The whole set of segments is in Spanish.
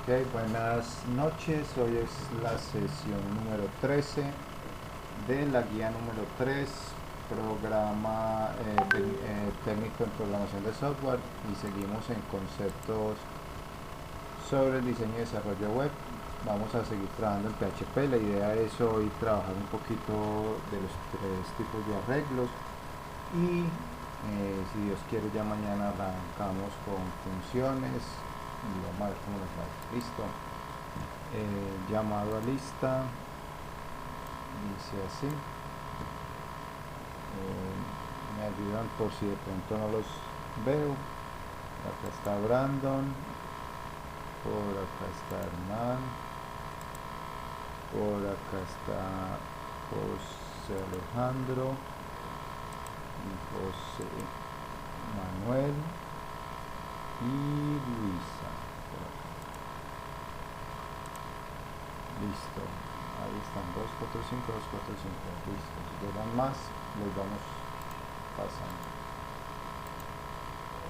Ok, buenas noches. Hoy es la sesión número 13 de la guía número 3, programa técnico en programación de software, y seguimos en conceptos sobre el diseño y desarrollo web. Vamos a seguir trabajando en PHP. La idea es hoy trabajar un poquito de los tres tipos de arreglos y si Dios quiere ya mañana arrancamos con funciones y vamos a ver cómo nos va. Listo. Llamado a lista dice así. Me ayudan por si de pronto no los veo. Acá está Brandon, por acá está Hernán, por acá está José Alejandro y José Manuel y Luisa. Listo, ahí están 245, 245. Listo, si llegan más los vamos pasando.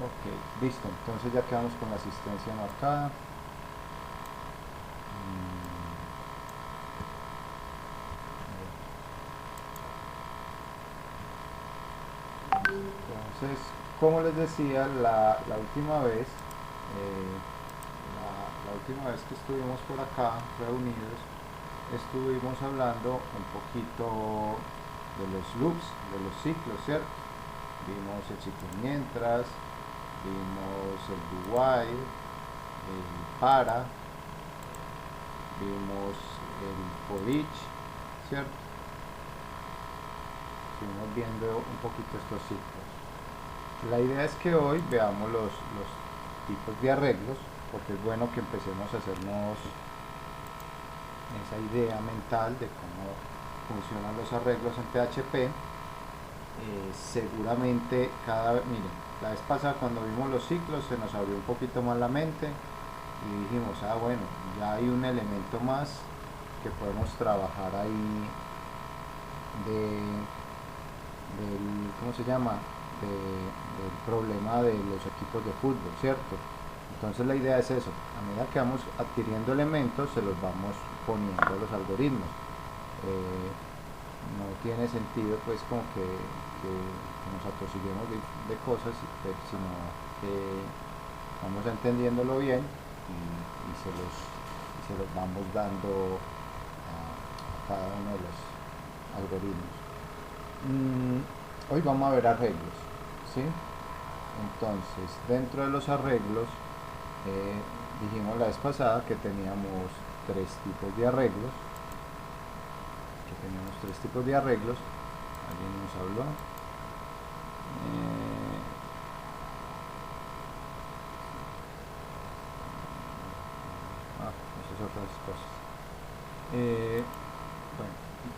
Ok, listo, entonces ya quedamos con la asistencia marcada. Entonces, como les decía, la última vez, la última vez que estuvimos por acá reunidos, estuvimos hablando un poquito de los loops, de los ciclos, ¿cierto? Vimos el ciclo mientras, vimos el do while, el para, vimos el for each, ¿cierto? Estuvimos viendo un poquito estos ciclos. La idea es que hoy veamos los tipos de arreglos, porque es bueno que empecemos a hacernos esa idea mental de cómo funcionan los arreglos en PHP. Seguramente miren, la vez pasada cuando vimos los ciclos se nos abrió un poquito más la mente y dijimos, bueno, ya hay un elemento más que podemos trabajar ahí ¿cómo se llama? Del problema de los equipos de fútbol, ¿cierto? Entonces la idea es eso, a medida que vamos adquiriendo elementos se los vamos poniendo a los algoritmos. No tiene sentido pues como que nos atosiguemos de cosas, sino que vamos entendiéndolo bien y se los vamos dando a cada uno de los algoritmos. Hoy vamos a ver arreglos, ¿sí? Entonces, dentro de los arreglos, dijimos la vez pasada que teníamos tres tipos de arreglos. Alguien nos habló. Esas otras cosas. Bueno,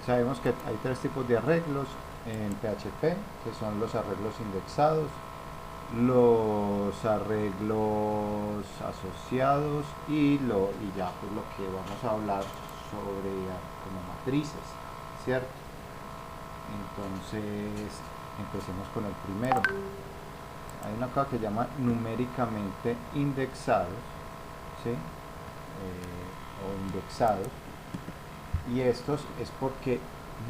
sabemos que hay tres tipos de arreglos en PHP, que son los arreglos indexados, los arreglos asociados y ya pues lo que vamos a hablar sobre como matrices, ¿cierto? Entonces empecemos con el primero. Hay una cosa que se llama numéricamente indexados, ¿sí? O indexados, y estos es porque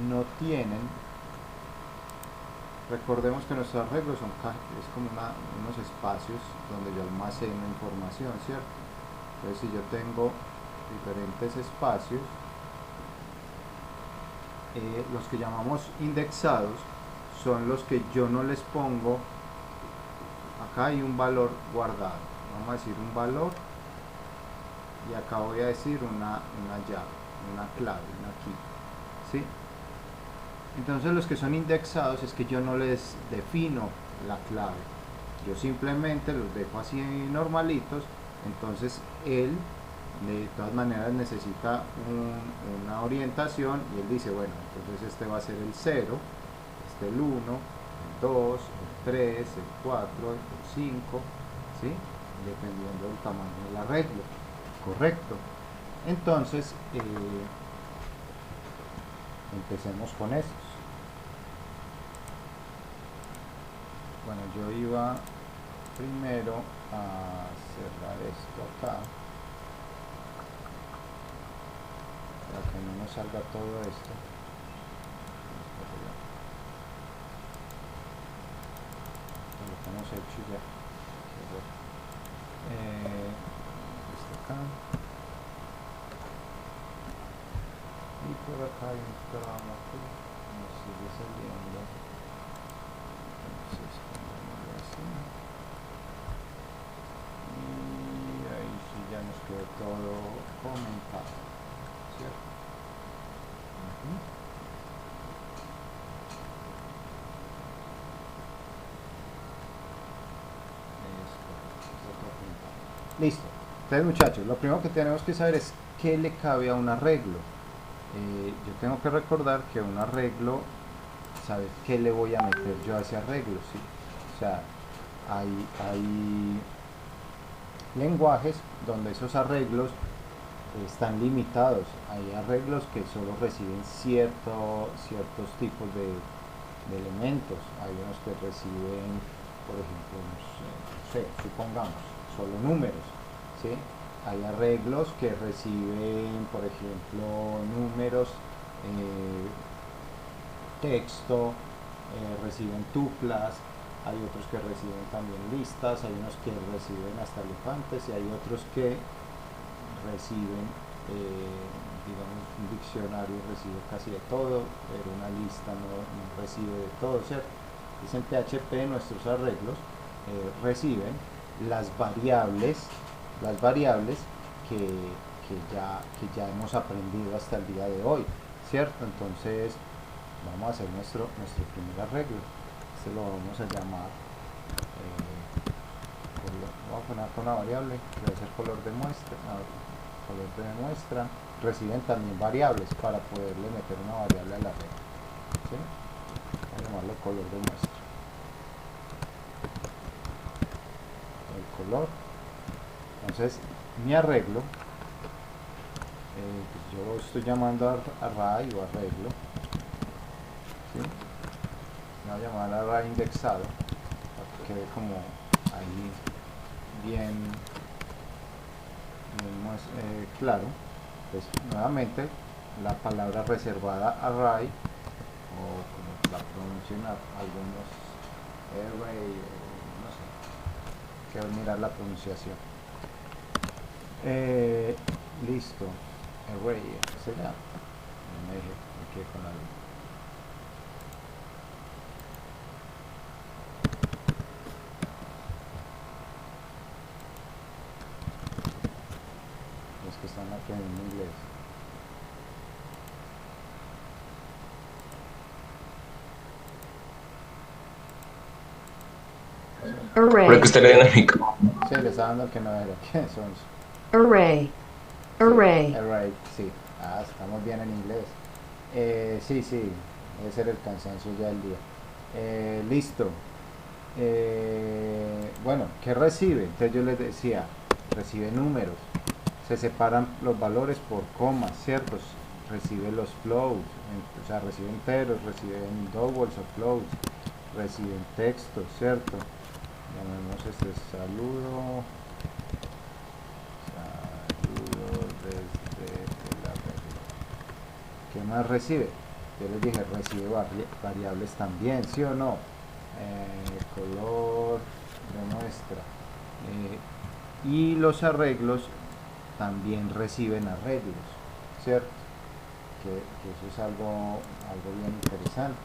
no tienen. Recordemos que nuestros arreglos es como unos espacios donde yo almaceno información, ¿cierto? Entonces si yo tengo diferentes espacios, los que llamamos indexados son los que yo no les pongo. Acá hay un valor guardado, vamos a decir un valor, y acá voy a decir una llave, una clave, una key, ¿sí? Entonces los que son indexados es que yo no les defino la clave, yo simplemente los dejo así normalitos. Entonces él de todas maneras necesita una orientación, y él dice, bueno, entonces este va a ser el 0, este el 1, el 2, el 3, el 4, el 5, ¿sí? Dependiendo del tamaño del arreglo, correcto. Entonces empecemos con estos. Bueno, yo iba primero a cerrar esto acá. para que no nos salga todo esto. Lo que hemos hecho ya. Esto acá. Y por acá hay un tramo que nos sigue saliendo. Entonces, pongámoslo así. Y ahí sí ya nos quedó todo comentado, ¿cierto? Listo. Entonces, muchachos, lo primero que tenemos que saber es qué le cabe a un arreglo. Yo tengo que recordar que un arreglo, ¿sabes qué le voy a meter yo a ese arreglo? ¿Sí? O sea, hay lenguajes donde esos arreglos están limitados. Hay arreglos que solo reciben ciertos tipos de elementos. Hay unos que reciben, por ejemplo, no sé, supongamos, solo números, ¿sí? Hay arreglos que reciben, por ejemplo, números, texto, reciben tuplas, hay otros que reciben también listas, hay unos que reciben hasta elefantes y hay otros que reciben, digamos, un diccionario recibe casi de todo, pero una lista no recibe de todo, ¿cierto? Entonces en PHP nuestros arreglos reciben las variables que ya hemos aprendido hasta el día de hoy, ¿cierto? Entonces vamos a hacer nuestro primer arreglo. Este lo vamos a llamar vamos a poner con una variable que va a ser color de muestra. Reciben también variables para poderle meter una variable al arreglo, ¿sí? Vamos a llamarlo color de muestra. El color. Entonces mi arreglo, pues yo estoy llamando array o arreglo, ¿sí? Me voy a llamar array indexado para que quede como ahí bien claro. Pues nuevamente la palabra reservada array, o como la pronuncian algunos, array, no sé, hay que mirar la pronunciación. Listo, array será, me quedé con algo. Los que están aprendiendo inglés. Array. Creo que está dinámico. Sí, le estaba dando que no era. ¿Qué son? Array. Array. Sí, array, sí. Estamos bien en inglés. Sí, debe ser el cansancio ya del día. Listo. Bueno, ¿qué recibe? Entonces yo les decía, recibe números. Se separan los valores por comas, ¿cierto? Recibe los floats, o sea, recibe enteros, reciben doubles o floats, reciben textos, ¿cierto? Llamemos este saludo desde el arreglo. ¿Qué más recibe? Yo les dije, recibe variables también, ¿sí o no? Color de muestra. Y los arreglos también reciben arreglos, ¿cierto? Que eso es algo bien interesante.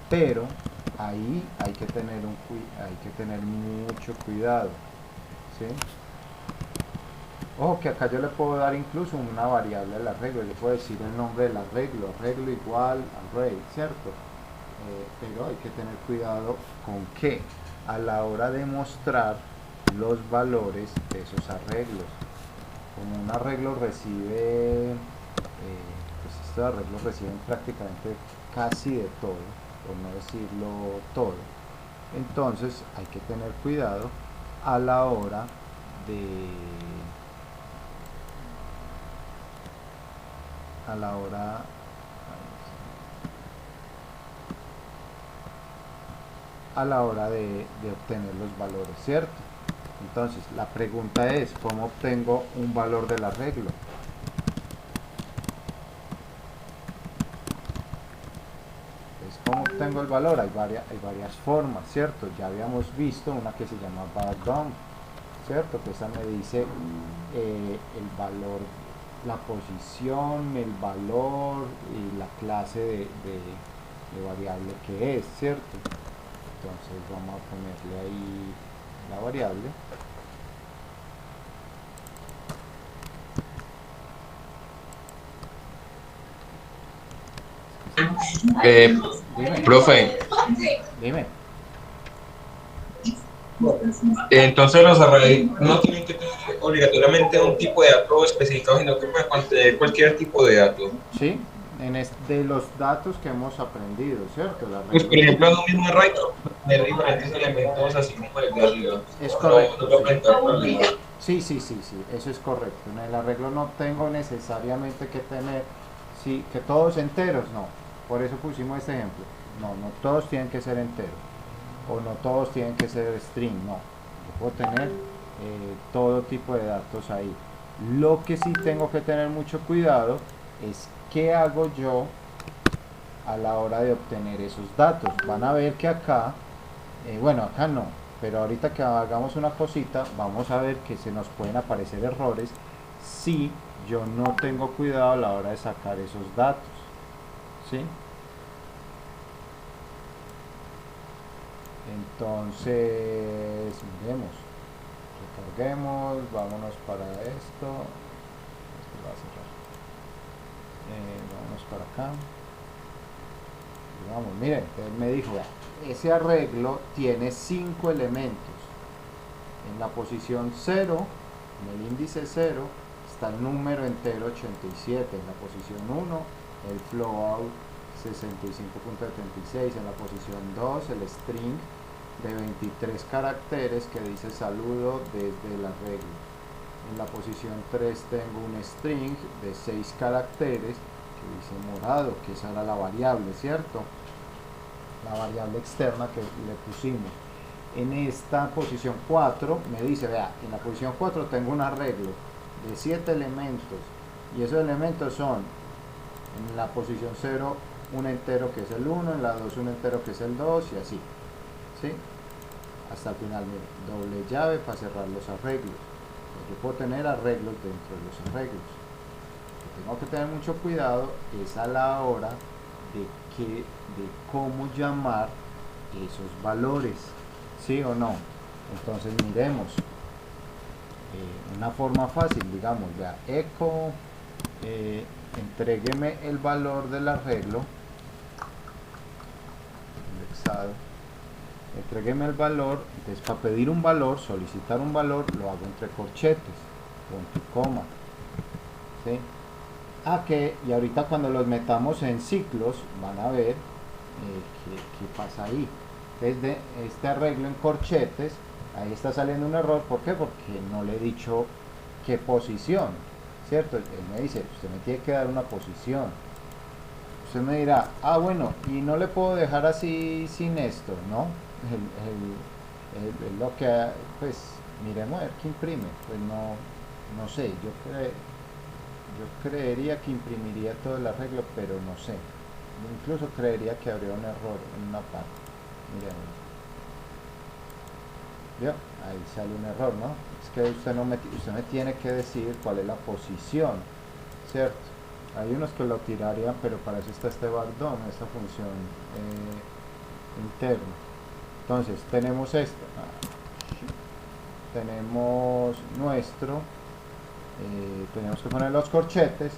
Pero ahí hay que tener mucho cuidado, ¿sí? Ojo que acá yo le puedo dar incluso una variable al arreglo. Yo puedo decir el nombre del arreglo igual array, ¿cierto? Pero hay que tener cuidado con que a la hora de mostrar los valores de esos arreglos, como un arreglo recibe, pues estos arreglos reciben prácticamente casi de todo, por no decirlo todo, entonces hay que tener cuidado a la hora de obtener los valores, ¿cierto? Entonces la pregunta es, ¿cómo obtengo un valor del arreglo? obtengo el valor? Hay varias formas, ¿cierto? Ya habíamos visto una que se llama background, ¿cierto? Que esa me dice el valor, la posición, el valor y la clase de variable que es, ¿cierto? Entonces vamos a ponerle ahí la variable. Dime, Profe, dime. entonces los arrays no tienen que tener obligatoriamente un tipo de dato especificado, sino que pueden contener cualquier tipo de dato. Sí, de los datos que hemos aprendido, ¿cierto? La Pues, por regla ejemplo, en un mismo array tener diferentes elementos, así como el de arriba. es No, correcto, no va a sí. presentar problemas. Sí, eso es correcto. En el arreglo no tengo necesariamente que tener, sí, que todos enteros, no. Por eso pusimos este ejemplo. No todos tienen que ser enteros. O no todos tienen que ser string, no. Yo puedo tener todo tipo de datos ahí. Lo que sí tengo que tener mucho cuidado es qué hago yo a la hora de obtener esos datos. Van a ver que acá, bueno, acá no, pero ahorita que hagamos una cosita, vamos a ver que se nos pueden aparecer errores si yo no tengo cuidado a la hora de sacar esos datos. ¿Sí? Entonces, miremos, recarguemos, vámonos para esto va a cerrar. Vámonos para acá. Y vamos, miren, él me dijo, ese arreglo tiene 5 elementos. En la posición 0, en el índice 0, está el número entero 87. En la posición 1, el float 65.76. En la posición 2, el string de 23 caracteres que dice saludo desde el arreglo. En la posición 3 tengo un string de 6 caracteres que dice morado, que esa era la variable, ¿cierto? La variable externa que le pusimos. En esta posición 4 me dice, vea, en la posición 4 tengo un arreglo de 7 elementos y esos elementos son en la posición 0 un entero que es el 1, en la 2 un entero que es el 2 y así, ¿sí? Hasta el final, mire, doble llave para cerrar los arreglos. Yo puedo tener arreglos dentro de los arreglos. Lo que tengo que tener mucho cuidado es a la hora de cómo llamar esos valores, ¿sí o no? Entonces miremos una forma fácil, digamos, vea, echo, entrégueme el valor del arreglo indexado, entrégueme el valor. Entonces, para pedir un valor, solicitar un valor, lo hago entre corchetes, punto y coma, ¿sí? Y ahorita cuando los metamos en ciclos van a ver qué pasa ahí. Desde este arreglo en corchetes, ahí está saliendo un error. ¿Por qué? Porque no le he dicho qué posición, ¿cierto? Él me dice, usted me tiene que dar una posición. Usted me dirá, bueno, y no le puedo dejar así sin esto, ¿no? Lo que, pues, miremos a ver qué imprime. Pues no sé, yo creería que imprimiría todo el arreglo, pero no sé. Incluso creería que habría un error en una parte. Miremos. ¿Vio? Ahí sale un error, ¿no? Es que usted me tiene que decir cuál es la posición, ¿cierto? Hay unos que lo tirarían, pero para eso está este backdown, esta función interna. Entonces, tenemos esto. Tenemos nuestro. Tenemos que poner los corchetes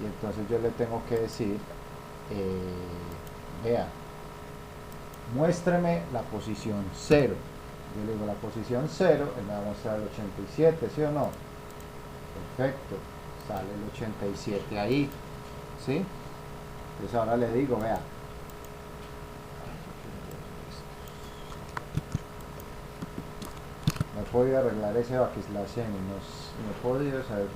y entonces yo le tengo que decir vea, muéstreme la posición 0. Yo le digo la posición 0, él me va a mostrar el 87, ¿sí o no? Perfecto, sale el 87 ahí, ¿sí? Entonces ahora le digo, vea, no he podido arreglar ese backslash n, no he podido saber.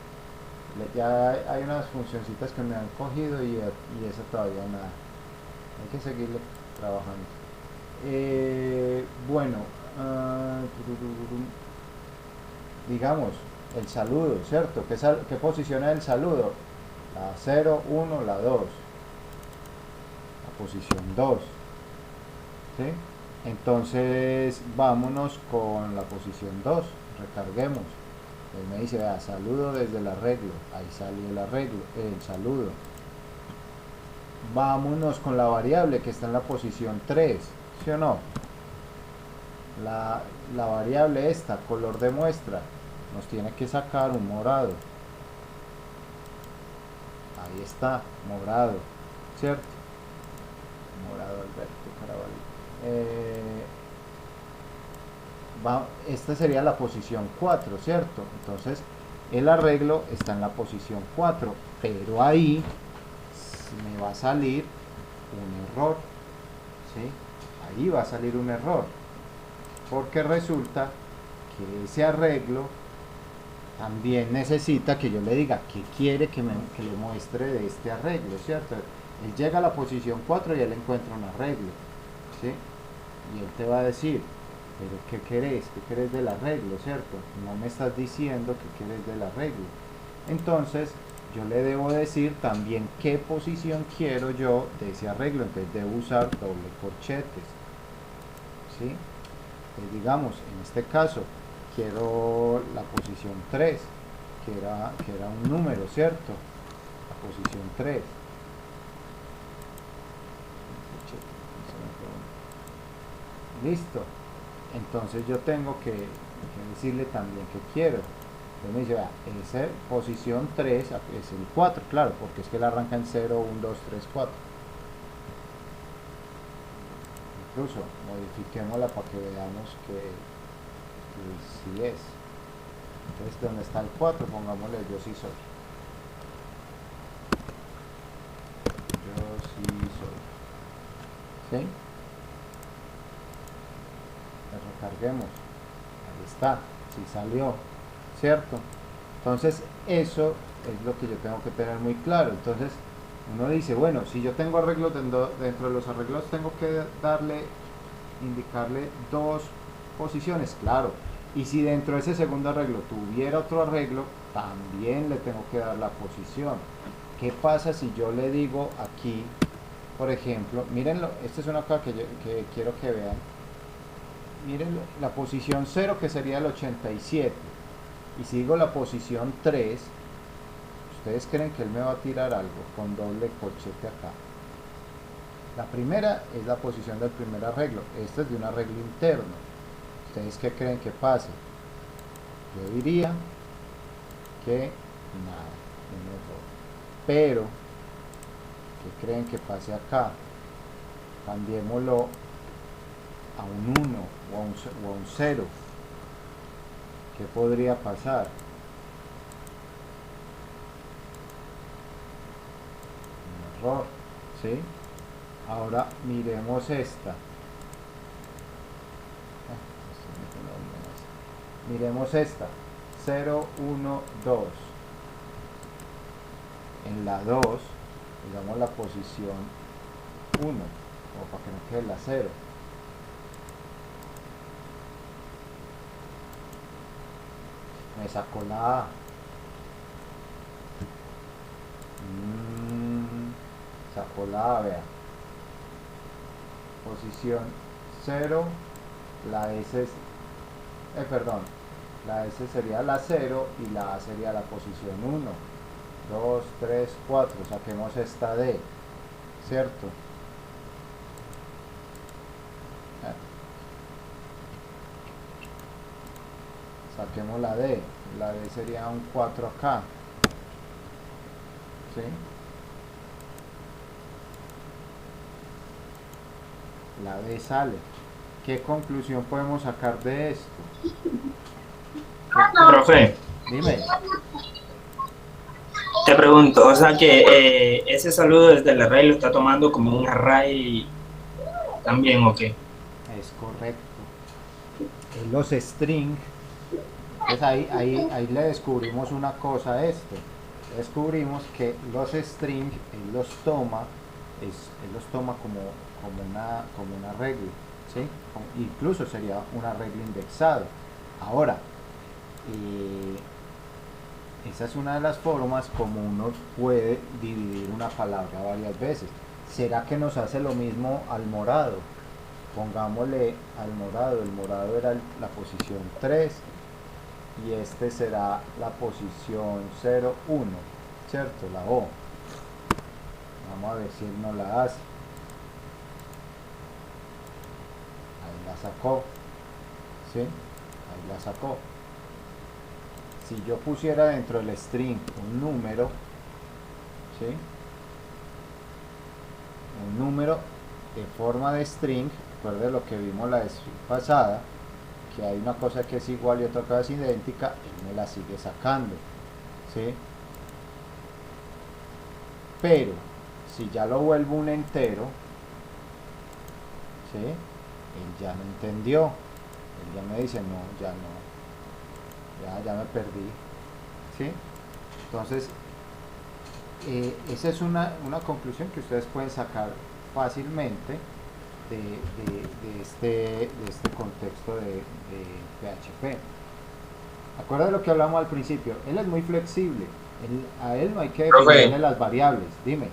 Ya hay unas funcioncitas que me han cogido y esa todavía nada. Hay que seguirle trabajando. Bueno, digamos el saludo, ¿cierto? ¿Qué posición es el saludo? La 0, 1, la 2. La posición 2. ¿sí? Entonces vámonos con la posición 2, recarguemos. Él me dice, vea, saludo desde el arreglo, ahí salió el arreglo, el saludo. Vámonos con la variable que está en la posición 3, ¿sí o no? La variable esta, color de muestra, nos tiene que sacar un morado. Ahí está, morado, ¿cierto? Morado Alberto Caraballo. Esta sería la posición 4, ¿cierto? Entonces el arreglo está en la posición 4, pero ahí me va a salir un error, ¿sí? Ahí va a salir un error, porque resulta que ese arreglo también necesita que yo le diga qué quiere que le muestre de este arreglo, ¿cierto? Él llega a la posición 4 y él encuentra un arreglo, ¿sí? Y él te va a decir, pero ¿qué querés? ¿Qué querés del arreglo, cierto? No me estás diciendo qué querés del arreglo. Entonces, yo le debo decir también qué posición quiero yo de ese arreglo, entonces debo usar doble corchetes, ¿sí? Digamos, en este caso, quiero la posición 3, que era un número, ¿cierto? La posición 3. Listo. Entonces yo tengo que decirle también que quiero. Entonces me dice, vea, esa posición 3 es el 4, claro, porque es que él arranca en 0, 1, 2, 3, 4. Incluso modifiquémosla para que veamos que sí es. Entonces, donde está el 4, pongámosle yo sí soy. Yo sí soy. ¿Sí? Recarguemos. Ahí está. Sí salió. ¿Cierto? Entonces, eso es lo que yo tengo que tener muy claro. Entonces, uno dice, bueno, si yo tengo arreglos dentro de los arreglos, tengo que indicarle dos posiciones, claro. Y si dentro de ese segundo arreglo tuviera otro arreglo, también le tengo que dar la posición. ¿Qué pasa si yo le digo aquí, por ejemplo, mírenlo, esta es una cosa que quiero que vean. Miren la posición 0, que sería el 87. Y si digo la posición 3, ¿ustedes creen que él me va a tirar algo con doble corchete acá? La primera es la posición del primer arreglo. Este es de un arreglo interno. ¿Ustedes qué creen que pase? Yo diría que nada, un error. Pero, ¿qué creen que pase acá? Cambiémoslo a un 1 o a un 0. ¿Qué podría pasar? Un error, ¿sí? Ahora miremos esta. Miremos esta. 0, 1, 2. En la 2, digamos la posición 1, como para que no quede la 0. Me sacó la A. Sacó la A, vea. Posición 0, la S es, perdón, la S sería la 0 y la A sería la posición 1. 2, 3, 4, saquemos esta D, ¿cierto? Saquemos la D sería un 4 acá, ¿sí? La D sale. ¿Qué conclusión podemos sacar de esto? Profe, Dime. te pregunto, o sea que ese saludo desde el array lo está tomando como un array también, ¿o qué? Es correcto. En los string, pues ahí le descubrimos una cosa a esto. Descubrimos que los string él los toma como un arreglo, ¿sí? Incluso sería un arreglo indexado. Ahora, esa es una de las formas como uno puede dividir una palabra varias veces. ¿Será que nos hace lo mismo al morado? pongámosle al morado, el morado era la posición 3 y este será la posición 0,1, ¿cierto? La O. Vamos a ver si él no la hace. Ahí la sacó, ¿sí? Ahí la sacó. Si yo pusiera dentro del string un número, ¿sí? Un número de forma de string, recuerde lo que vimos la vez pasada, que hay una cosa que es igual y otra cosa es idéntica, él me la sigue sacando, ¿sí? Pero si ya lo vuelvo un entero, ¿sí? Él ya no entendió, él ya me dice no, ya no, ya me perdí, ¿sí? Entonces esa es una conclusión que ustedes pueden sacar fácilmente de este contexto de PHP. Acuerda de lo que hablamos al principio, él es muy flexible, a él no hay que definirle las variables. Dime.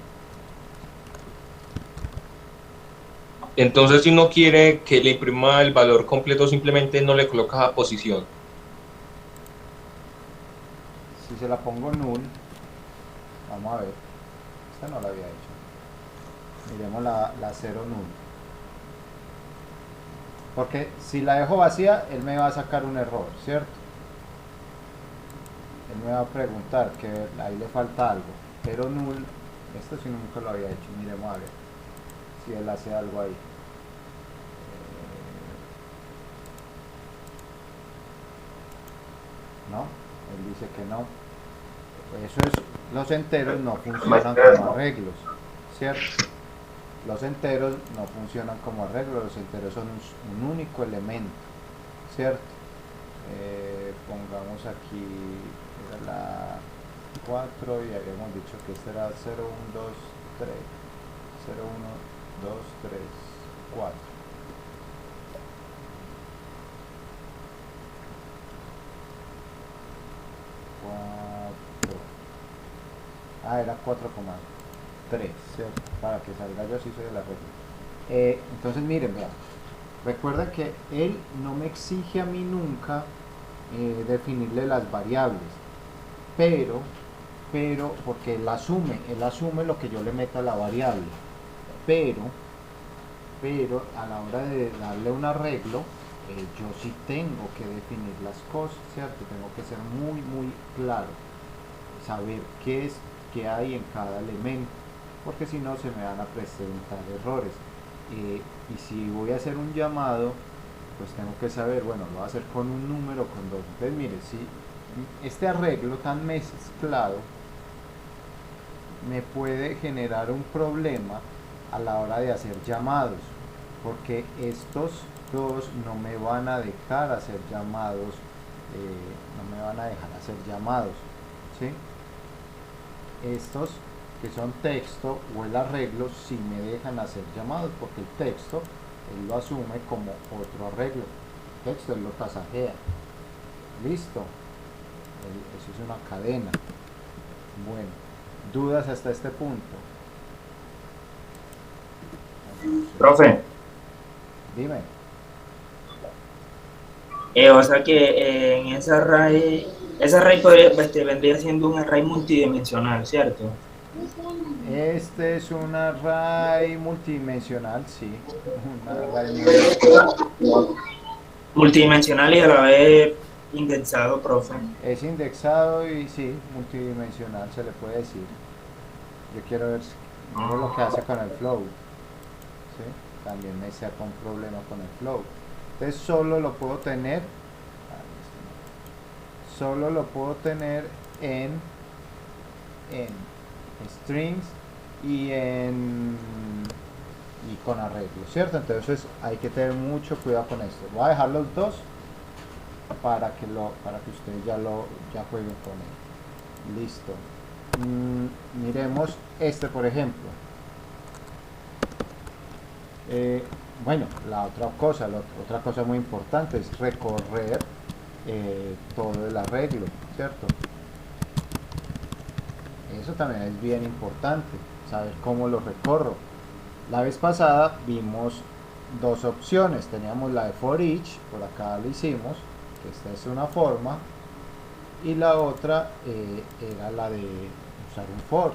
Entonces, si uno quiere que le imprima el valor completo, simplemente no le colocas a posición. Si se la pongo null, vamos a ver, esta no la había hecho, miremos la 0 null, porque si la dejo vacía él me va a sacar un error, ¿cierto? Él me va a preguntar que ahí le falta algo, pero null, esto sí nunca lo había hecho, miremos a ver si él hace algo ahí. No, él dice que no. Eso es, los enteros no funcionan como arreglos, ¿cierto? Los enteros no funcionan como arreglos, los enteros son un único elemento, ¿cierto? Pongamos aquí, era la 4 y habíamos dicho que este era 0, 1, 2, 3, 0, 1, 2, 3, 4. Era 4,3, ¿cierto? Para que salga yo sí soy el arreglo. Entonces miren, vean, recuerda que él no me exige a mí nunca definirle las variables, pero porque él asume lo que yo le meta a la variable, pero a la hora de darle un arreglo, yo sí tengo que definir las cosas, ¿cierto? Tengo que ser muy claro, saber qué hay en cada elemento, porque si no se me van a presentar errores. Y si voy a hacer un llamado, pues tengo que saber, bueno, lo voy a hacer con un número, con dos. Entonces mire, si este arreglo tan mezclado me puede generar un problema a la hora de hacer llamados, porque estos dos no me van a dejar hacer llamados, ¿sí? Estos que son texto o el arreglo sí me dejan hacer llamados, porque el texto él lo asume como otro arreglo, el texto él lo tasajea, listo, eso es una cadena. Bueno, dudas hasta este punto. Profe. Dime. O sea que en ese array vendría siendo un array multidimensional, ¿cierto? Este es un array multidimensional, sí. Un array multidimensional y a la vez indexado, profe. Es indexado y sí, multidimensional se le puede decir. Yo quiero ver lo que hace con el flow. ¿Sí? También me saca un problema con el flow. Entonces solo lo puedo tener en strings y con arreglos, ¿cierto? Entonces hay que tener mucho cuidado con esto. Voy a dejar los dos para que ustedes ya jueguen con él. Listo. Miremos este, por ejemplo. Bueno, la otra cosa muy importante es recorrer todo el arreglo, ¿cierto? Eso también es bien importante, saber cómo lo recorro. La vez pasada vimos dos opciones. Teníamos la de for each, por acá lo hicimos, que esta es una forma, y la otra era la de usar un for,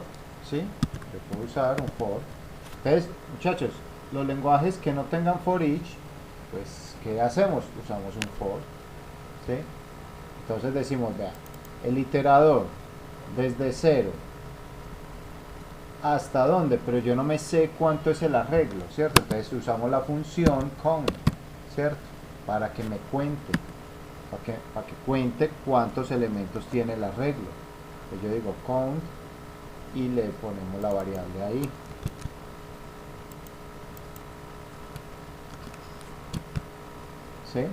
¿sí? Yo puedo usar un for. Entonces, muchachos, los lenguajes que no tengan for each, pues, ¿qué hacemos? Usamos un for, ¿sí? Entonces decimos, vea, el iterador desde 0 hasta dónde, pero yo no me sé cuánto es el arreglo, ¿cierto? Entonces usamos la función count, ¿cierto? Para que me cuente, para que cuente cuántos elementos tiene el arreglo. Entonces yo digo count y le ponemos la variable ahí. ¿Sí?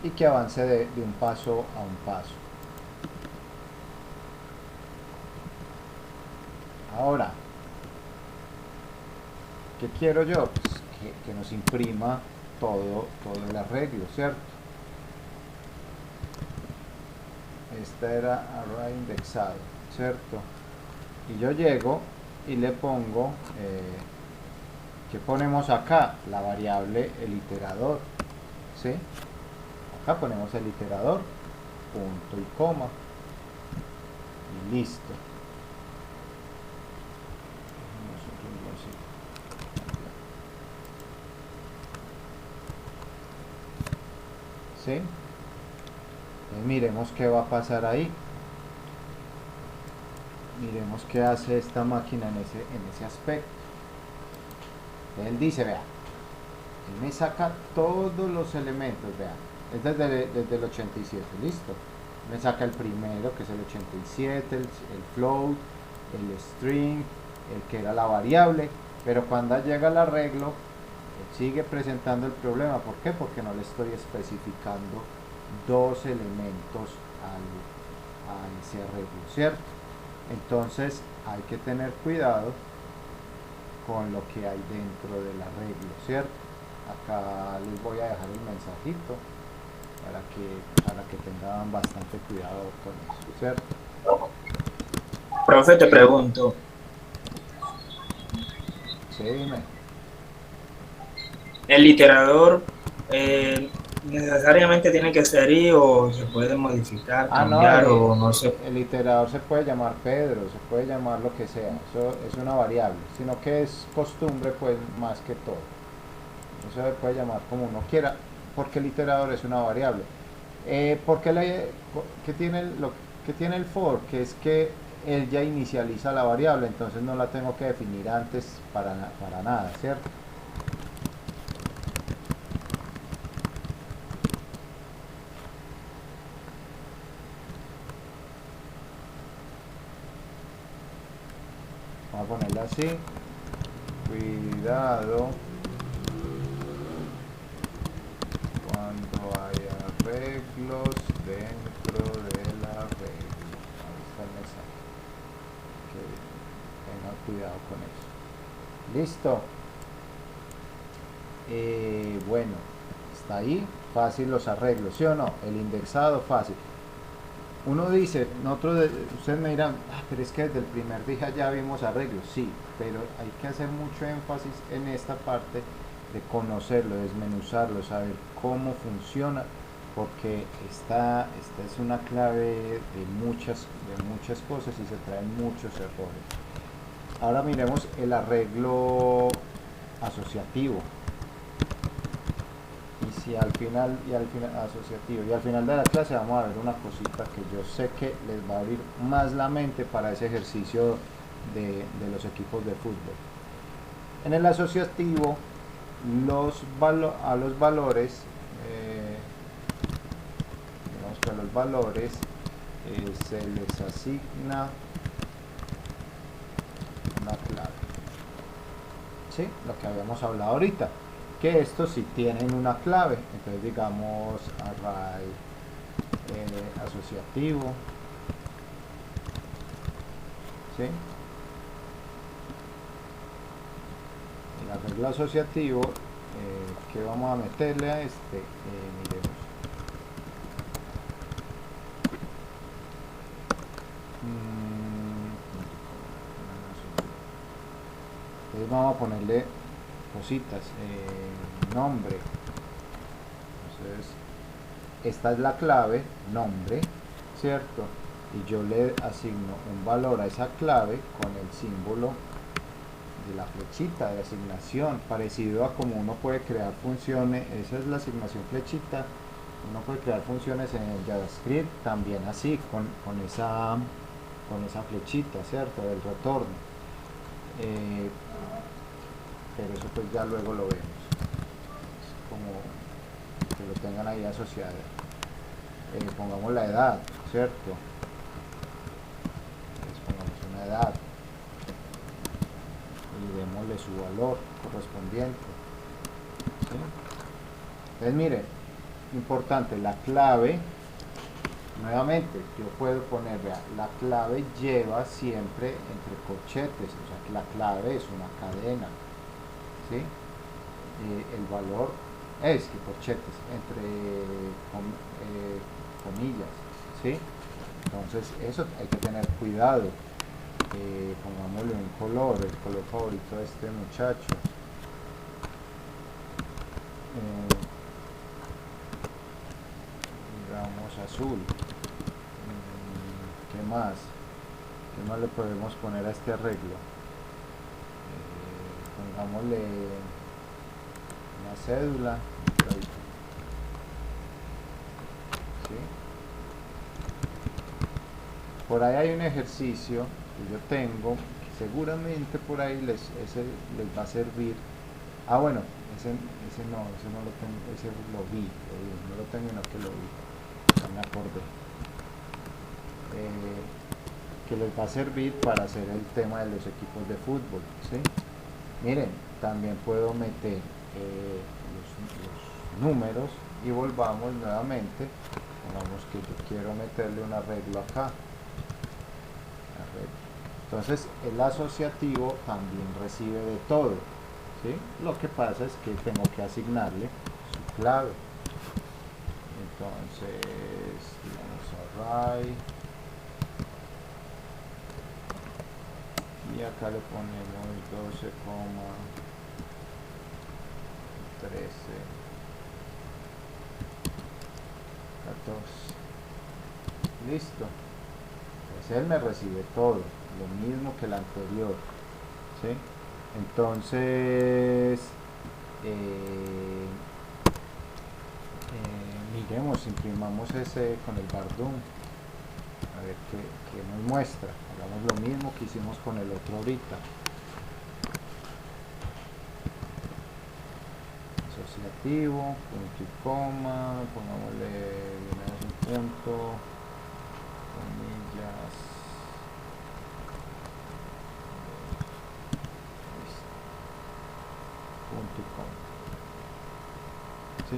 Y que avance de un paso a un paso. Ahora, ¿qué quiero yo? Pues que nos imprima todo el arreglo, ¿cierto? Esta era array indexado, ¿cierto? Y yo llego y le pongo, ¿qué ponemos acá? La variable el iterador, ¿sí? Acá ponemos el iterador, punto y coma, y listo. ¿Sí? Entonces miremos qué va a pasar ahí. Miremos qué hace esta máquina en ese aspecto. Entonces él dice, vea, él me saca todos los elementos, vea, es desde el 87, listo. Me saca el primero, que es el 87, el float, el string, el que era la variable, pero cuando llega el arreglo, sigue presentando el problema. ¿Por qué? Porque no le estoy especificando dos elementos a ese arreglo, ¿cierto? Entonces hay que tener cuidado con lo que hay dentro del arreglo, ¿cierto? Acá les voy a dejar el mensajito para que tengan bastante cuidado con eso, ¿cierto? Profe, te pregunto, Sí, dime. ¿el iterador necesariamente tiene que ser I o se puede modificar, Ah, no, cambiar o no sé? el iterador se puede llamar Pedro, se puede llamar lo que sea, eso es una variable, sino que es costumbre, pues, más que todo. Eso se puede llamar como uno quiera, porque el iterador es una variable. Porque que tiene que tiene el for, que es que él ya inicializa la variable, entonces no la tengo que definir antes para nada, ¿cierto? Vamos a ponerla así. Cuidado cuando hay arreglos dentro del arreglo. Ahí está el mensaje. Que tengan cuidado con eso. Listo. Bueno, está ahí. Fácil los arreglos, ¿sí o no? El indexado fácil. Uno dice, ustedes me dirán, pero es que desde el primer día ya vimos arreglos. Sí, pero hay que hacer mucho énfasis en esta parte de conocerlo, desmenuzarlo, saber cómo funciona, porque esta es una clave de muchas cosas y se traen muchos errores. Ahora miremos el arreglo asociativo. Y si al final asociativo, y al final de la clase vamos a ver una cosita que yo sé que les va a abrir más la mente para ese ejercicio de los equipos de fútbol. En el asociativo, a los valores, digamos que a los valores se les asigna una clave, ¿sí? Lo que habíamos hablado ahorita, que estos sí tienen una clave. Entonces digamos array asociativo, ¿sí? El arreglo asociativo, que vamos a meterle a este, miremos. Entonces vamos a ponerle cositas, nombre. Entonces, esta es la clave, nombre, ¿cierto? Y yo le asigno un valor a esa clave con el símbolo de la flechita de asignación, parecido a como uno puede crear funciones. Esa es la asignación flechita. Uno puede crear funciones en el JavaScript también así, con esa flechita, ¿cierto? Del retorno. Pero eso pues ya luego lo vemos. Es como que lo tengan ahí asociado. Pongamos la edad, ¿cierto? Entonces pongamos una edad y démosle su valor correspondiente, ¿sí? Entonces miren, importante, la clave, nuevamente yo puedo poner, vea, la clave lleva siempre entre corchetes, o sea que la clave es una cadena, ¿sí? El valor es que corchetes entre comillas, ¿sí? Entonces eso hay que tener cuidado. Pongámosle un color, el color favorito de este muchacho. Digamos azul. ¿Qué más? ¿Qué más le podemos poner a este arreglo? Pongámosle una cédula. ¿Sí? Por ahí hay un ejercicio que yo tengo, que seguramente por ahí ese les va a servir. Ah, bueno, ese no lo tengo, ese lo vi, no lo tengo, no que lo vi, ya me acordé. Que les va a servir para hacer el tema de los equipos de fútbol, ¿sí? Miren, también puedo meter los números y volvamos nuevamente. Pongamos que yo quiero meterle un arreglo acá. Entonces el asociativo también recibe de todo, ¿sí? Lo que pasa es que tengo que asignarle su clave. Entonces digamos array y acá le ponemos 12,13. Listo. Pues él me recibe todo, lo mismo que el anterior, ¿sí? Entonces miremos, imprimamos ese con el Bardum, a ver qué nos muestra. Hagamos lo mismo que hicimos con el otro ahorita. Asociativo, punto y coma, pongámosle un punto, comillas, punto y coma, ¿sí?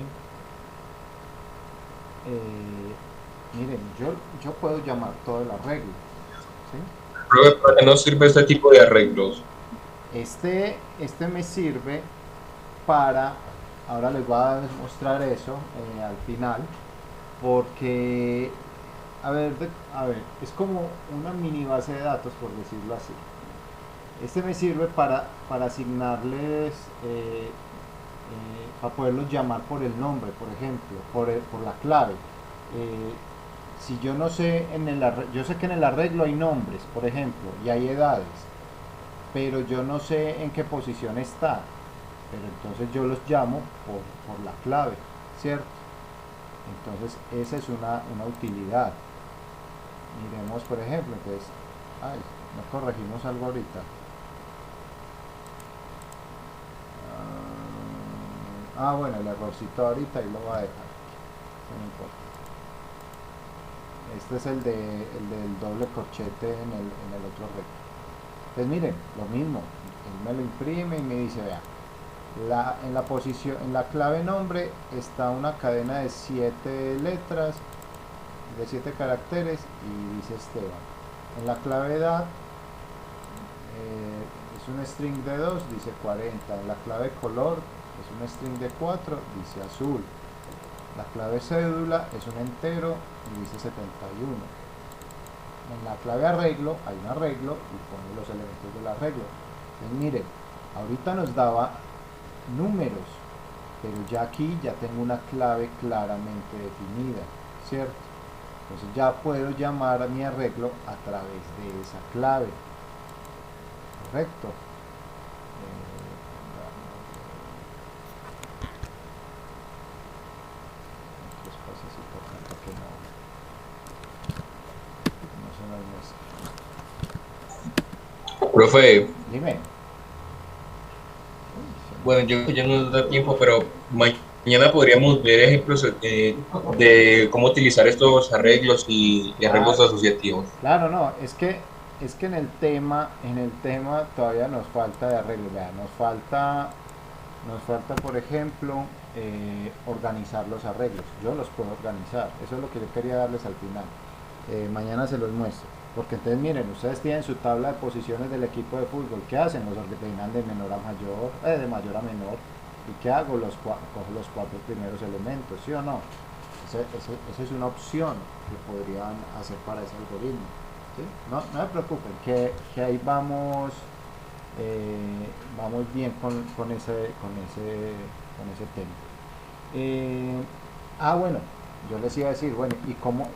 Miren, yo puedo llamar todo el arreglo, ¿sí? Profe, ¿para qué nos sirve este tipo de arreglos? Este me sirve para, ahora les voy a mostrar eso al final, porque a ver, es como una mini base de datos, por decirlo así. Este me sirve para asignarles, para poderlos llamar por el nombre, por ejemplo, por la clave. Si yo no sé, yo sé que en el arreglo hay nombres, por ejemplo, y hay edades, pero yo no sé en qué posición está, pero entonces yo los llamo por la clave, ¿cierto? Entonces esa es una utilidad. Miremos, por ejemplo, entonces, no corregimos algo ahorita. Bueno, el errorcito ahorita y lo voy a dejar, no importa. Este es el del doble corchete en el otro recto. Entonces miren, lo mismo, él me lo imprime y me dice, vea, en la posición, en la clave nombre está una cadena de 7 letras, de 7 caracteres, y dice Esteban. En la clave edad es un string de 2, dice 40. En la clave color es un string de 4, dice azul. La clave cédula es un entero y dice 71. En la clave arreglo hay un arreglo y pone los elementos del arreglo. Entonces miren, ahorita nos daba números, pero ya aquí ya tengo una clave claramente definida, ¿cierto? Entonces ya puedo llamar a mi arreglo a través de esa clave, ¿correcto? Otras cosas importantes que no son las nuestras. Profe, Dime. bueno, yo ya no nos da tiempo, pero mañana podríamos ver ejemplos de cómo utilizar estos arreglos y Ah, arreglos asociativos. claro, no, es que en el tema todavía nos falta de arreglo. Vea, nos falta, por ejemplo, organizar los arreglos. Yo los puedo organizar. Eso es lo que yo quería darles al final. Mañana se los muestro. Porque entonces miren, ustedes tienen su tabla de posiciones del equipo de fútbol. ¿Qué hacen? Los ordenan de menor a mayor, de mayor a menor. ¿Y qué hago? Cojo los 4 primeros elementos, ¿sí o no? Esa es una opción que podrían hacer para ese algoritmo. ¿Sí? No se preocupen, que ahí vamos bien con ese tema. Bueno, yo les iba a decir, bueno, ¿y cómo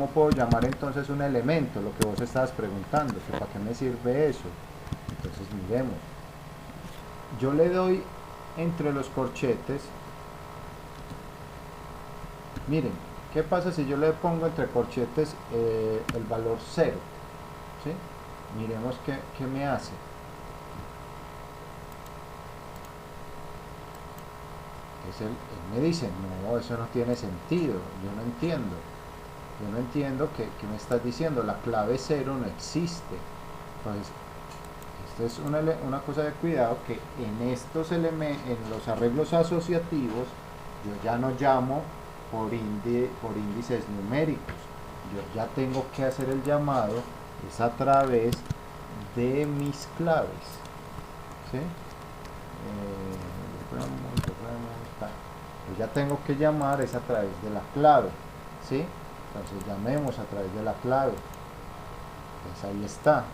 puedo llamar entonces un elemento? Lo que vos estabas preguntando, que para qué me sirve eso. Entonces miremos. Yo le doy entre los corchetes. Miren, ¿qué pasa si yo le pongo entre corchetes el valor 0? ¿Sí? Miremos qué me hace. Él me dice, no, eso no tiene sentido, yo no entiendo qué me estás diciendo, la clave 0 no existe. Entonces, esto es una cosa de cuidado, que en estos elementos, en los arreglos asociativos, yo ya no llamo por índices numéricos, yo ya tengo que hacer el llamado es a través de mis claves, ¿sí? Yo ya tengo que llamar es a través de la clave, ¿sí? Entonces llamemos a través de la clave. Entonces ahí está,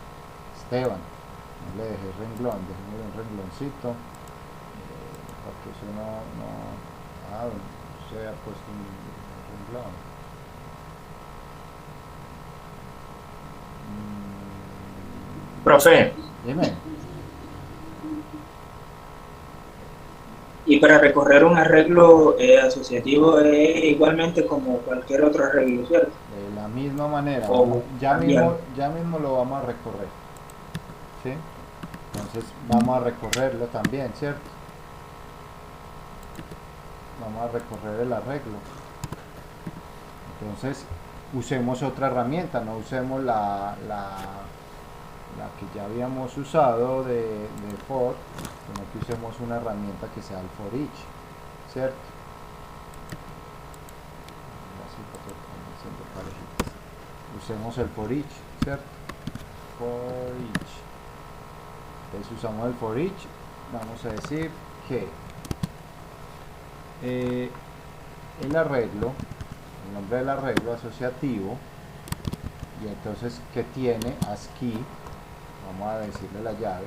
Esteban. No le dejé renglón, déjeme un rengloncito, porque eso no se ha puesto un renglón. Profe, Dime. y para recorrer un arreglo asociativo es igualmente como cualquier otro arreglo, ¿cierto? De la misma manera, O ya cambiar. mismo lo vamos a recorrer, ¿sí? Entonces vamos a recorrerlo también, ¿cierto? Vamos a recorrer el arreglo. Entonces usemos otra herramienta, no usemos la que ya habíamos usado de for, sino que usemos una herramienta que sea el for each, ¿cierto? Así porque están siendo parejitas. Usemos el for each, ¿cierto? For each. Entonces usamos el for each. Vamos a decir que el arreglo, el nombre del arreglo asociativo, y entonces que tiene ASCII, vamos a decirle la llave.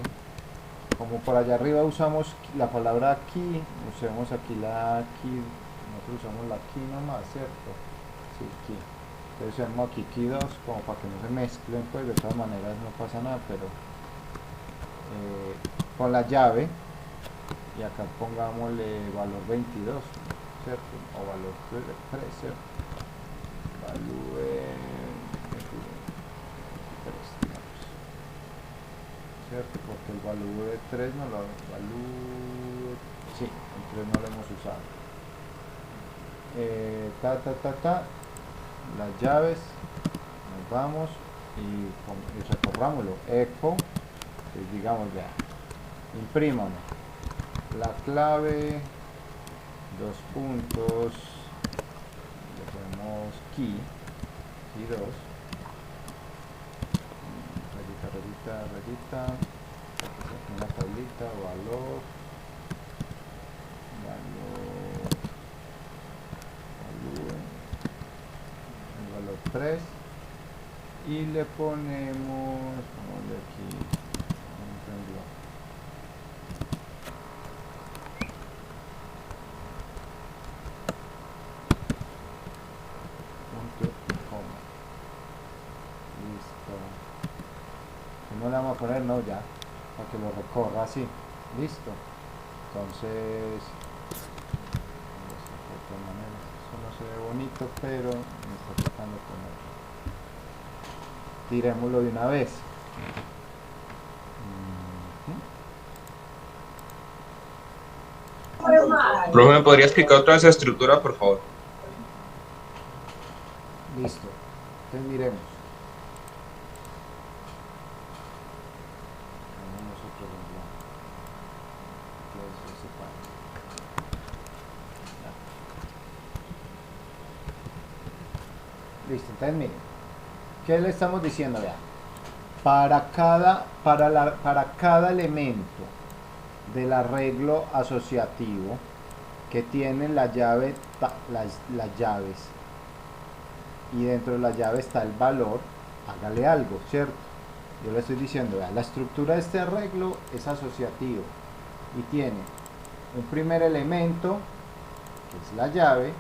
Como por allá arriba usamos la palabra key, usemos aquí la key, nosotros usamos la key nomás, ¿cierto? Sí, key. Entonces usamos aquí key 2 como para que no se mezclen, pues de todas maneras no pasa nada, pero con la llave, y acá pongámosle valor 22, ¿cierto? O valor 3, ¿cierto? Value 3, digamos, ¿cierto? Porque el value de 3 no lo... sí, el 3 no lo hemos usado. Las llaves, nos vamos y recorrámoslo. Echo, pues digamos, ya, imprímame la clave, 2 puntos, le ponemos key 2, rayita, una tablita, valor, el valor 3, y le ponemos aquí un renglón. no le vamos a poner no ya, para que lo recorra así, listo. Entonces, de todas maneras, eso no se ve bonito, pero me está tocando ponerlo. Tirémoslo de una vez. Profe, ¿me podría explicar otra vez esa estructura, por favor? Listo. Entonces miremos. Hagamos otro renglón. Que eso se separe. Ya. Listo, entonces miren. ¿Qué le estamos diciendo? Vean. Para cada elemento del arreglo asociativo que tiene la llave, las llaves, y dentro de la llave está el valor, hágale algo, ¿cierto? Yo le estoy diciendo, vea, la estructura de este arreglo es asociativo y tiene un primer elemento, que es la llave,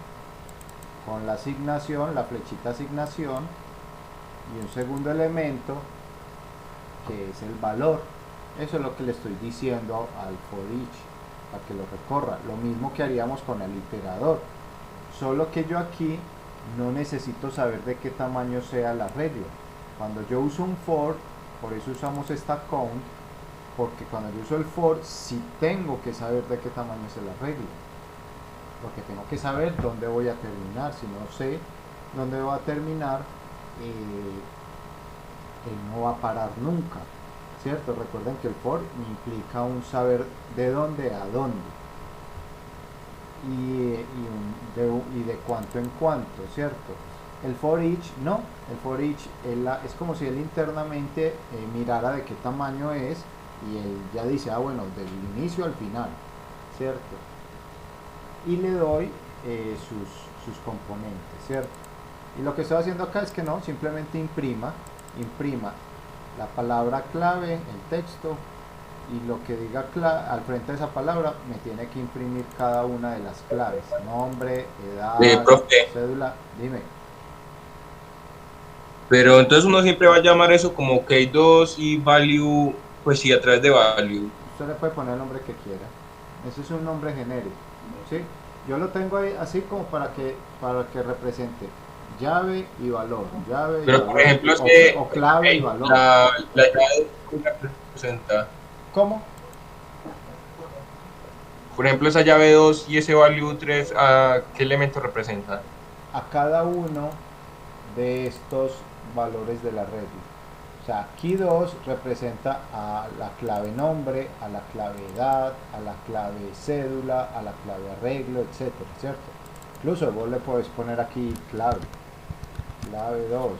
con la asignación, la flechita asignación, y un segundo elemento, que es el valor. Eso es lo que le estoy diciendo al for each, para que lo recorra. Lo mismo que haríamos con el iterador, solo que yo aquí no necesito saber de qué tamaño sea el arreglo. Cuando yo uso un for, por eso usamos esta count, porque cuando yo uso el for, sí tengo que saber de qué tamaño es el arreglo, porque tengo que saber dónde voy a terminar. Si no sé dónde va a terminar, él no va a parar nunca, ¿cierto? Recuerden que el for implica un saber de dónde a dónde y de cuánto en cuánto, ¿cierto? El for each no, el for each es como si él internamente mirara de qué tamaño es, y él ya dice, ah bueno, del inicio al final, ¿cierto? Y le doy sus componentes, ¿cierto? Y lo que estoy haciendo acá es que no, simplemente imprima la palabra clave, el texto, y lo que diga al frente de esa palabra me tiene que imprimir cada una de las claves: nombre, edad, Profe, cédula. Dime. pero entonces uno siempre va a llamar eso como K2 y value, pues sí, a través de value. Usted le puede poner el nombre que quiera, ese es un nombre genérico, ¿sí? Yo lo tengo ahí así como para que represente llave y valor, llave Pero y por valor, ejemplo, es que o clave y valor. la llave representa, ¿Cómo? por ejemplo, esa llave 2 y ese value 3, ¿a qué elemento representa? A cada uno de estos valores del arreglo. O sea, aquí 2 representa a la clave nombre, a la clave edad, a la clave cédula, a la clave arreglo, etcétera, ¿cierto? Incluso vos le podés poner aquí clave 2 o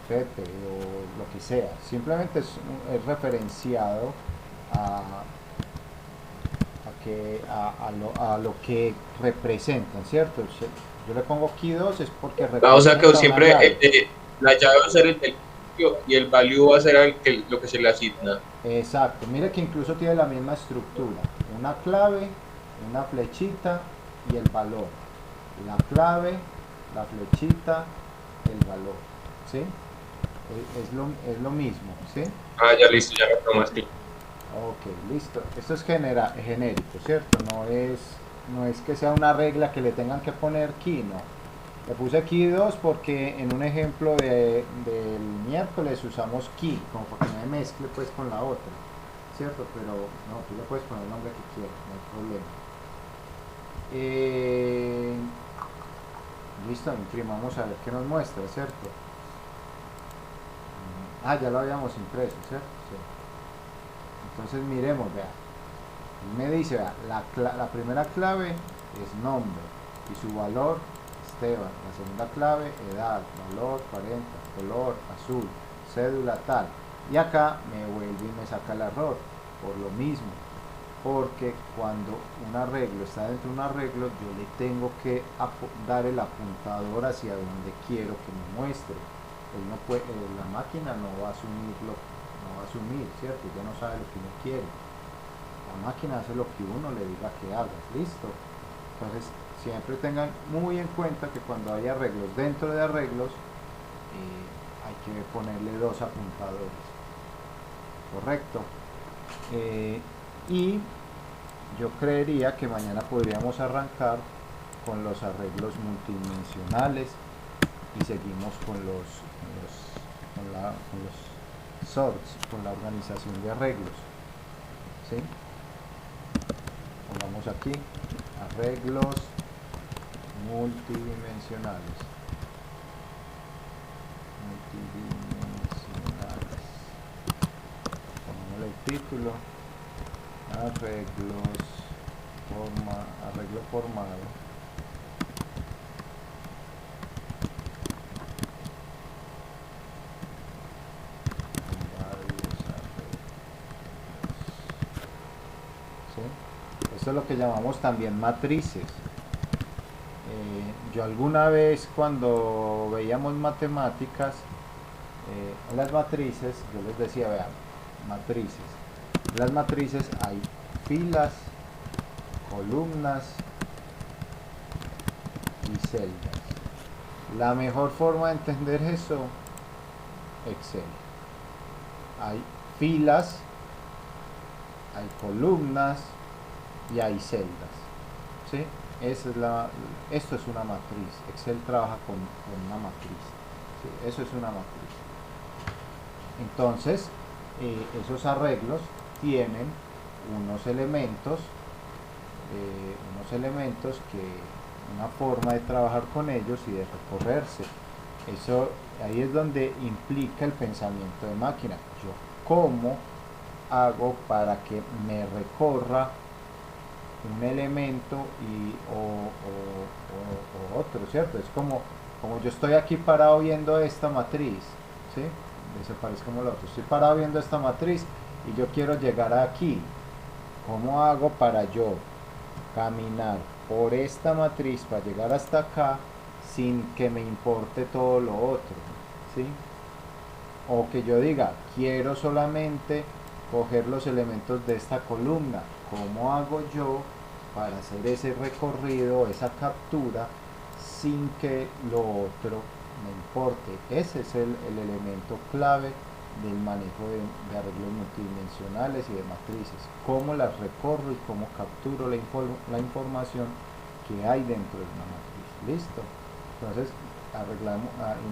Pepe o lo que sea. Simplemente es referenciado a lo que representan, ¿cierto? Yo le pongo aquí 2 es porque representa O sea que una siempre llave. la llave va a ser el del principio y el value va a ser lo que se le asigna. Exacto, mire que incluso tiene la misma estructura: una clave, una flechita y el valor. La clave, la flechita, el valor, ¿sí? Es lo mismo, ¿sí? Ah, ya listo, ya lo tomaste. Ok, listo. Esto es genérico, ¿cierto? No es que sea una regla que le tengan que poner key, no. Le puse aquí 2 porque en un ejemplo del miércoles usamos key, como para que no me mezcle pues con la otra, ¿cierto? Pero no, tú le puedes poner el nombre que quieras, no hay problema. Listo, imprimamos a ver qué nos muestra, ¿cierto? Ah, ya lo habíamos impreso, ¿cierto? Sí. Entonces miremos, vea. Me dice, vea, la primera clave es nombre y su valor Esteban. La segunda clave, edad, valor 40, color azul, cédula tal. Y acá me vuelve y me saca el error por lo mismo, porque cuando un arreglo está dentro de un arreglo, yo le tengo que dar el apuntador hacia donde quiero que me muestre. Él no puede, la máquina no va a asumir, ¿cierto? Ya no sabe lo que uno quiere. La máquina hace lo que uno le diga que haga, ¿listo? Entonces, siempre tengan muy en cuenta que cuando hay arreglos dentro de arreglos, hay que ponerle 2 apuntadores. correcto. Y yo creería que mañana podríamos arrancar con los arreglos multidimensionales y seguimos con los sorts, con la organización de arreglos. ¿Sí? Pongamos aquí arreglos multidimensionales. Pongámosle el título, arreglo formado. ¿Sí? Esto es lo que llamamos también matrices. Yo alguna vez cuando veíamos matemáticas, las matrices, yo les decía, vean, matrices. Las matrices hay filas, columnas y celdas. La mejor forma de entender eso, Excel. Hay filas, hay columnas y hay celdas. ¿Sí? Esto es una matriz. Excel trabaja con una matriz. ¿Sí? Eso es una matriz. Entonces, esos arreglos tienen unos elementos una forma de trabajar con ellos y de recorrerse. Eso ahí es donde implica el pensamiento de máquina. Yo cómo hago para que me recorra un elemento o otro, ¿cierto? Es como yo estoy aquí parado viendo esta matriz, ¿sí? Desaparece como lo otro. Estoy parado viendo esta matriz y yo quiero llegar aquí. ¿Cómo hago para yo caminar por esta matriz para llegar hasta acá sin que me importe todo lo otro? ¿Sí? O que yo diga, quiero solamente coger los elementos de esta columna. ¿Cómo hago yo para hacer ese recorrido, esa captura, sin que lo otro me importe? Ese es el elemento clave del manejo de arreglos multidimensionales y de matrices. Cómo las recorro y cómo capturo la información que hay dentro de una matriz. ¿Listo? Entonces,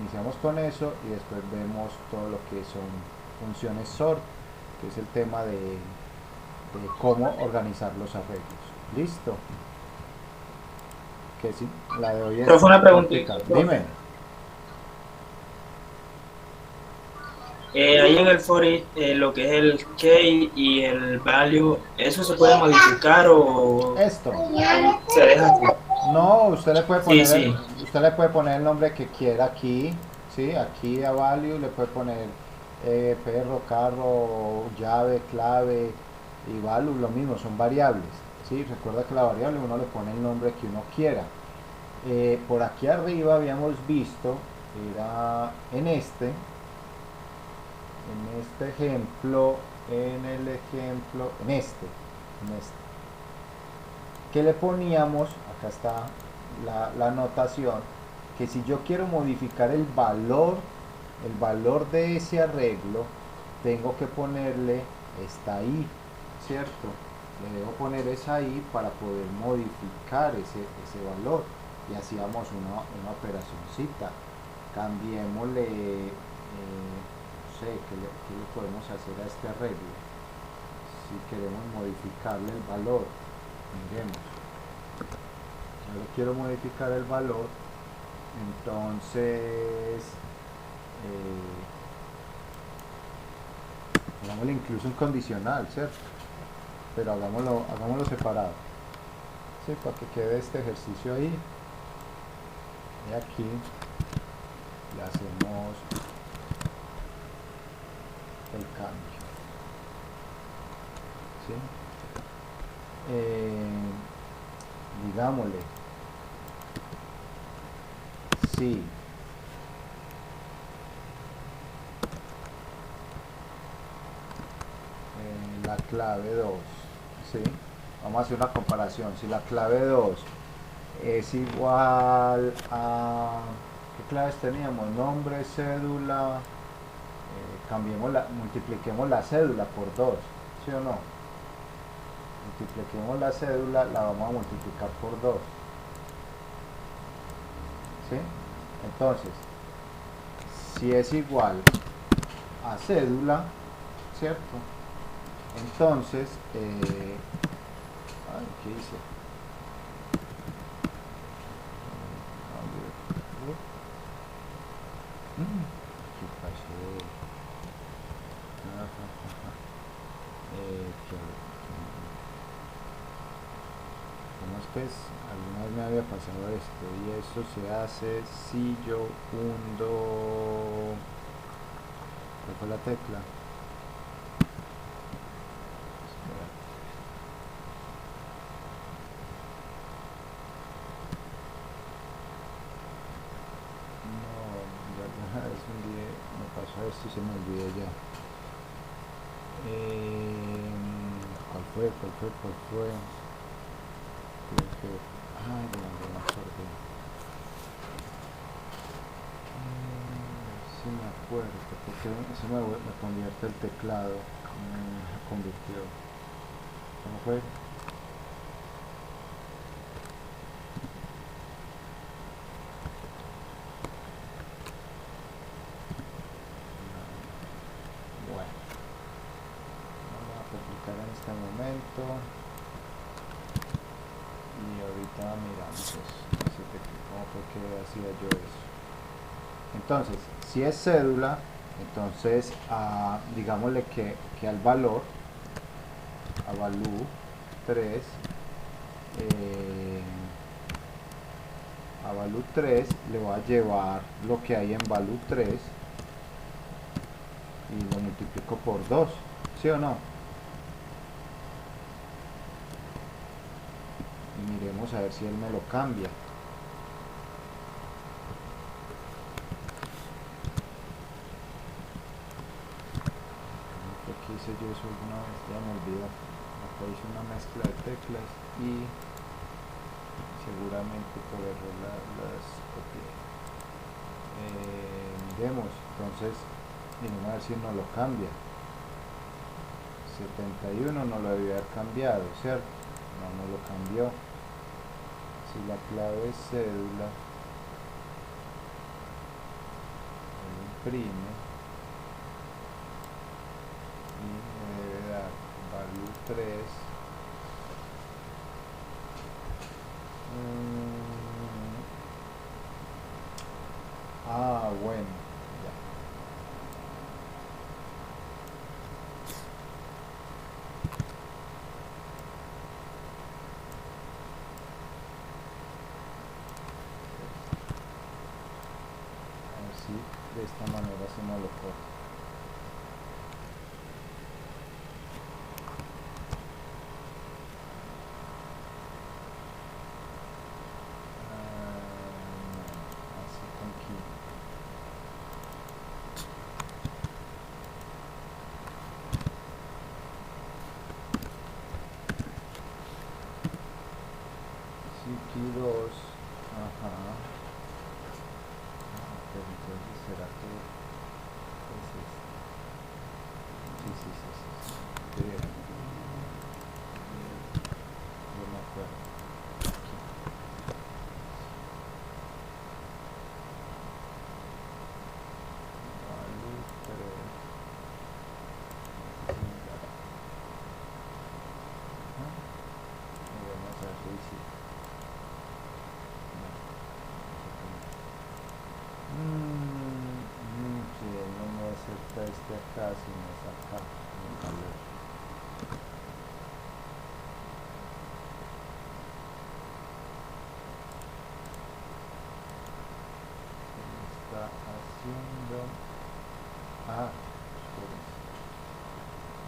iniciamos con eso y después vemos todo lo que son funciones sort, que es el tema de cómo organizar los arreglos. ¿Listo? Que sí, la de hoy es... Pero fue una preguntita. Dime. Ahí en el for each, lo que es el key y el value, ¿eso se puede modificar o Esto. se deja así? No, usted le puede poner, Sí. usted le puede poner el nombre que quiera aquí, ¿sí? Aquí a value le puede poner perro, carro, llave, clave y value, lo mismo, son variables, ¿sí? Recuerda que la variable uno le pone el nombre que uno quiera. Por aquí arriba habíamos visto, era en este ejemplo, en este, que le poníamos, acá está la anotación, que si yo quiero modificar el valor de ese arreglo, tengo que ponerle esta i, ¿cierto? Le debo poner esa i para poder modificar ese valor y hacíamos una operacioncita. Cambiémosle, no sé, ¿qué le podemos hacer a este arreglo? Si queremos modificarle el valor, miremos, yo le quiero modificar el valor, entonces hagámosle incluso un condicional, ¿cierto? Pero hagámoslo separado, ¿sí? Para que quede este ejercicio ahí, y aquí le hacemos el cambio, ¿sí? Digámosle, sí, la clave 2, ¿sí? Vamos a hacer una comparación. Si la clave 2 es igual a, ¿qué claves teníamos? Nombre, cédula, multipliquemos la cédula por 2, ¿sí o no? Multipliquemos la cédula, la vamos a multiplicar por 2, ¿sí? Entonces, si es igual a cédula, ¿cierto? Entonces, ¿qué hice? ¿Qué pasó? ¿Cómo es que es? Alguna vez me había pasado esto, y eso se hace si yo hundo. ¿Cuál fue la tecla? Espera. No, ya alguna vez me pasó esto y se me olvidó ya. ¿Cuál fue? Creo que... Ay, no me acordé. Sí me acuerdo, porque se me convierte el teclado. Me convirtió. ¿Cómo fue? Bueno, vamos a complicar en este momento. Y ahorita miramos eso. ¿Cómo fue que hacía yo eso? Entonces, si es cédula, entonces digámosle que al valor, a valú 3, a valú 3 le voy a llevar lo que hay en valú 3 y lo multiplico por 2, ¿sí o no? Y miremos a ver si él me lo cambia. ¿Qué hice yo eso alguna vez? Ya me olvidó. Acá hice una mezcla de teclas y seguramente por error las copié. Miremos, entonces miremos a ver si no lo cambia. 71 no lo debía haber cambiado, ¿cierto? No lo cambió. Si la clave es cédula, lo imprime y me debe dar value 3. Bueno, ya. A ver si de esta manera se me lo corta. Así tranquilo. Siki 2, ajá. Pero entonces será que es este. Sí. Bien. Yo me acuerdo. Aquí. Value 3. Y vamos a revisar. Si él no me acepta este acá, sino es acá, el valor. Él está haciendo...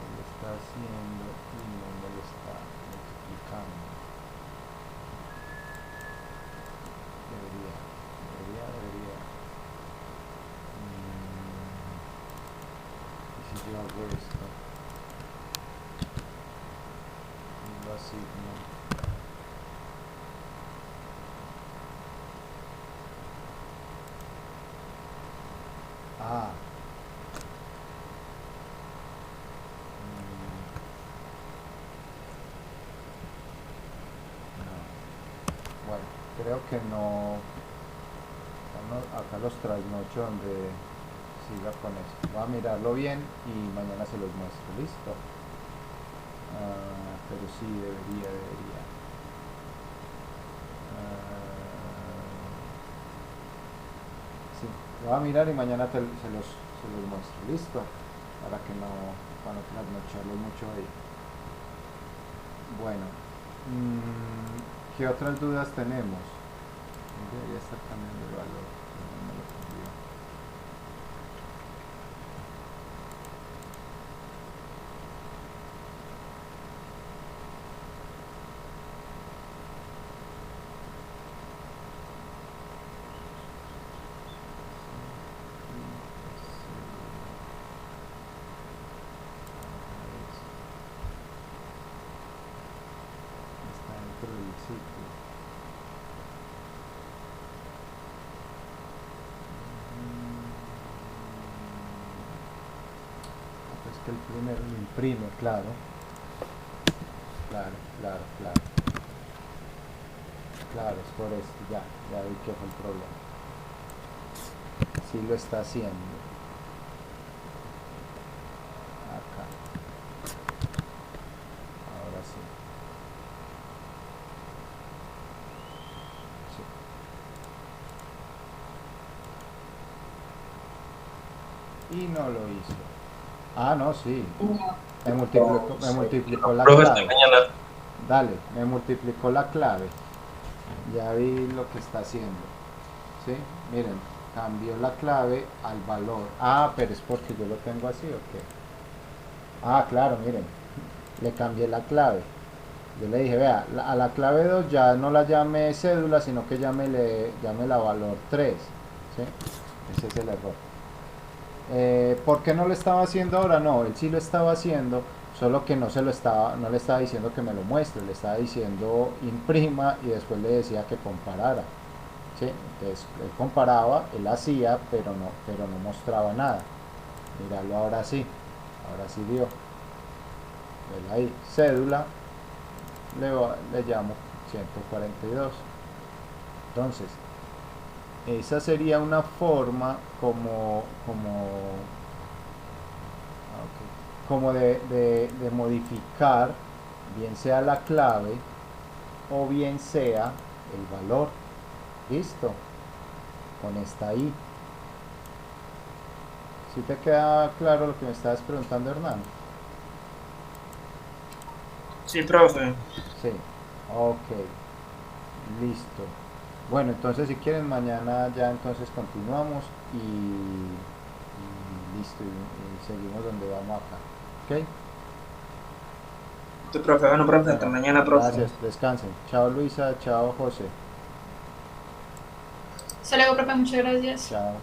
él está haciendo y no me lo está multiplicando. Debería. Y si yo hago esto y lo asigno, creo que no, acá los trasnocho donde siga con esto. Voy a mirarlo bien y mañana se los muestro, listo. Pero sí, debería. Sí, lo voy a mirar y mañana se los muestro, listo. Para no trasnocharlo mucho ahí. Bueno, ¿qué otras dudas tenemos? Debería estar cambiando el valor, pero no me lo cambió. Está dentro del sitio. Pues que el primero lo imprime, claro. Claro, es por esto, ya vi que fue el problema. Sí lo está haciendo. Acá. Ahora sí. Sí. Y no lo hizo. Ah, no, sí. Me multiplicó la Profe, hasta clave. mañana. Dale, me multiplicó la clave. Ya vi lo que está haciendo. ¿Sí? Miren, cambió la clave al valor. Ah, pero es porque yo lo tengo así, ¿o qué? Ah, claro, miren. Le cambié la clave. Yo le dije, vea, a la clave 2 ya no la llame cédula, sino que llame la valor 3. ¿Sí? Ese es el error. ¿Por qué no lo estaba haciendo ahora? No, él sí lo estaba haciendo, solo que no le estaba diciendo que me lo muestre, le estaba diciendo imprima y después le decía que comparara. ¿Sí? Entonces él comparaba, él hacía, pero no mostraba nada. Míralo ahora sí dio. Él ahí, cédula, le llamo 142. Entonces, esa sería una forma como de modificar, bien sea la clave o bien sea el valor. Listo, con esta I. ¿Sí te queda claro lo que me estabas preguntando, Hernán? Sí, profe. Sí, ok, listo. Bueno, entonces si quieren mañana ya entonces continuamos y listo, y seguimos donde vamos acá. ¿Ok? Sí, profe. Bueno, profe, hasta Bueno, mañana, profe. gracias, descansen. Chao Luisa, chao José, Hasta luego, profe, muchas gracias. chao.